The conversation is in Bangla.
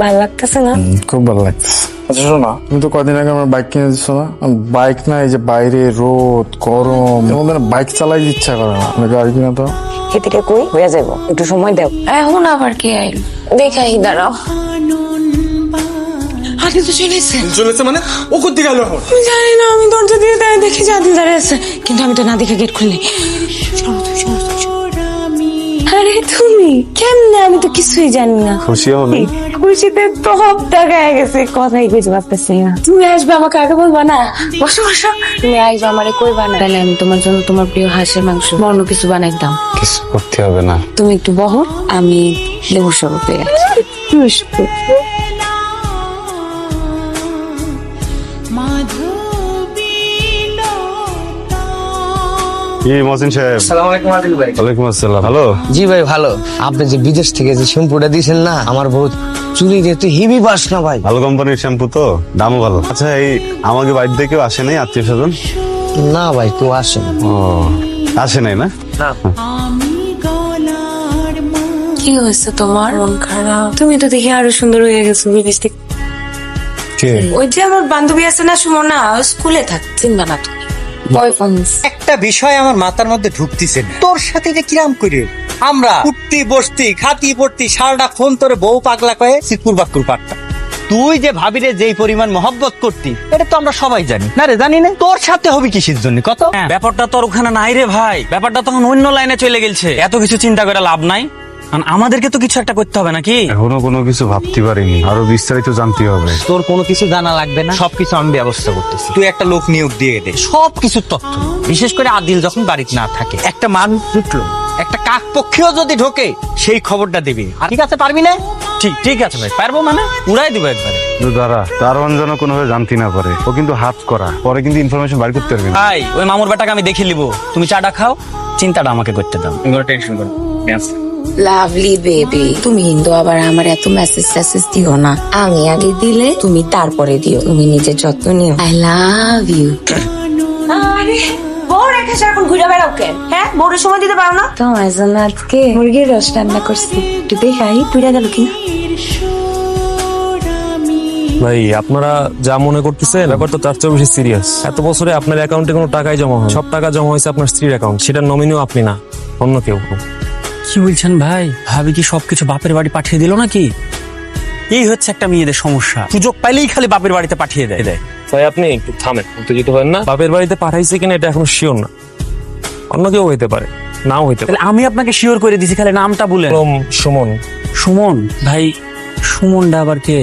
ভালো লাগতেছে না? খুব ভালো লাগতেছে। আচ্ছা শোনা, তুমি তো কদিন আগে আমার বাইক কিনে দিচ্ছ না? বাইক না, এই যে বাইরে রোদ গরম, বাইক চালাই ইচ্ছা করে না। গাড়ি কিনা তো খেতে কই হয়ে যাবো, একটু সময় দাও। এখন আবার কি আইল দেখাই, দাঁড়াও। আদি তো চলেছে মানে ও কোথা থেকে এলো এখন? আমি জানি না, আমি দরজা দিয়ে তাই দেখি যে আদি দাঁড়িয়ে আছে, কিন্তু আমি তো না দেখে গেট খুললি। আরে তুমি কেমনে? আমি তো কিছুই জানি না। খুশি হবে? খুশিতে তো হপ্তা গায়ে গেছে, কথাই কিছু ভাবতেছি না। তুমি আসবে, আমাকে আগে বলবা না? বসো বসো, তুমি আসবে আমারে কইবা না, তাহলে আমি তোমার জন্য তোমার প্রিয় হাঁসের মাংস অন্য কিছু বানাইতাম। কিছু করতে হবে না, তুমি একটু বহো, আমি লেবু শরবত পেয়ে মহসিন সাহেব। আসসালামু আলাইকুম আদিল ভাই। ওয়ালাইকুম আসসালাম। ভালো? জি ভাই ভালো। আপনি যে বিদেশ থেকে যে শ্যাম্পুটা দিয়েছেন না, আমার বহুত চুরি যেতে হেভি বাসনা ভাই। ভালো কোম্পানির শ্যাম্পু তো, দামও ভালো। আচ্ছা, এই আমাকে বাড়িতে কেউ আসে নাই? আত্মীয় স্বজন? না ভাই, কেউ আসেন। ও, আসে নাই না? কি হয়েছে তোমার? মন খারাপ? তুমি তো দেখি আরো সুন্দর হয়ে গেছো বিদেশ থেকে। কে? ওই যে আমার বান্ধবী আছে না সুমনা, স্কুলে থাক, চিনবা না তুমি? বয়ফ্রেন্ড। একটা বিষয় আমার মাথার মধ্যে ঢুকতিছে না। তোর সাথে যে কিরাম করে আমরা উঠতি বসতি খাতি পড়তি সারাটা ফোন তোরে বউ পাগলা কয়ে সিকুর বাকুর পারতাম। তুই যে ভাবিরে যেই পরিমাণ মহব্বত করতি, এটা তো আমরা সবাই জানি না রে, জানি না। তোর সাথে হবে কিসের জন্য কত? ব্যাপারটা তোর ওখানে নাই রে ভাই, ব্যাপারটা তখন অন্য লাইনে চলে গেছে। এত কিছু চিন্তা করে লাভ নাই, কারণ আমাদেরকে তো কিছু একটা করতে হবে নাকি? এখনো কোনো কিছু ভাবতে পারিনি, আরো বিস্তারিত জানতে হবে। তোর কোনো কিছু জানা লাগবে না, সবকিছু আমি ব্যবস্থা করতেছি। তুই একটা লোক নিয়োগ দিয়ে দে, সবকিছু তথ্য, বিশেষ করে আদিল যখন বাড়িতে না থাকে, একটা মানুষ ঢুকলো, একটা কাক পক্ষীও যদি ঢোকে, সেই খবরটা দিবি। ঠিক আছে, পারবি না? ঠিক আছে ভাই, পারবো মানে উড়াই দিব একবারে। দাঁড়া, দারোয়ান যেন কোনোভাবে জানতে না পারে। ও কিন্তু হাত করা, পরে কিন্তু ইনফরমেশন বাইর করতে পারবি না। ভাই, ওই মামুর বেটাকে আমি দেখে নিব, তুমি চাটা খাও, চিন্তাটা আমাকে করতে দাও। কোনো টেনশন করো। লাভলি বেবি, তুমি কিন্তু আবার আমার এত মেসেজ দিও না। আমি আগে দিলে তুমি তারপরে দিও। তুমি নিজের যত্ন নিও। I love you. আরে বউ রেখে এখন ঘুরে বেড়াও কেন? হ্যাঁ, বউরের সময় দিতে পারো না? তোমার জন্য আজকে মুরগির রস রান্না করছি, একটু দেখাই। পুড়ে গেল কিনা? ভাই, আপনারা যা মনে করতেছেন ব্যাপার তো তার চেয়ে বেশি সিরিয়াস। এত বছরে আপনার অ্যাকাউন্টে কোনো টাকাই জমা হয়, সব টাকা জমা হয়েছে আপনার স্ত্রীর অ্যাকাউন্ট। সেটা নমিনিও আপনি না, অন্য কেউ। কি বলছেন ভাই? ভাবি কি সবকিছু বাপের বাড়ি পাঠিয়ে দিল নাকি? এই হচ্ছে একটা মেয়েদের সমস্যা, সুযোগ পাইলেই খালি বাপের বাড়িতে পাঠিয়ে দেয়। ভাই আপনি একটু থামেন, উত্তেজিত হবেন না। বাপের বাড়িতে পাঠাইছে কিনা এটা এখন শিওর না, অন্য কেউ হইতে পারে, নাও হইতে পারে। তাহলে আমি আপনাকে শিওর করে দিছি, খালি নামটা বলেন। সুমন। সুমন? ভাই সুমনটা আবার কে?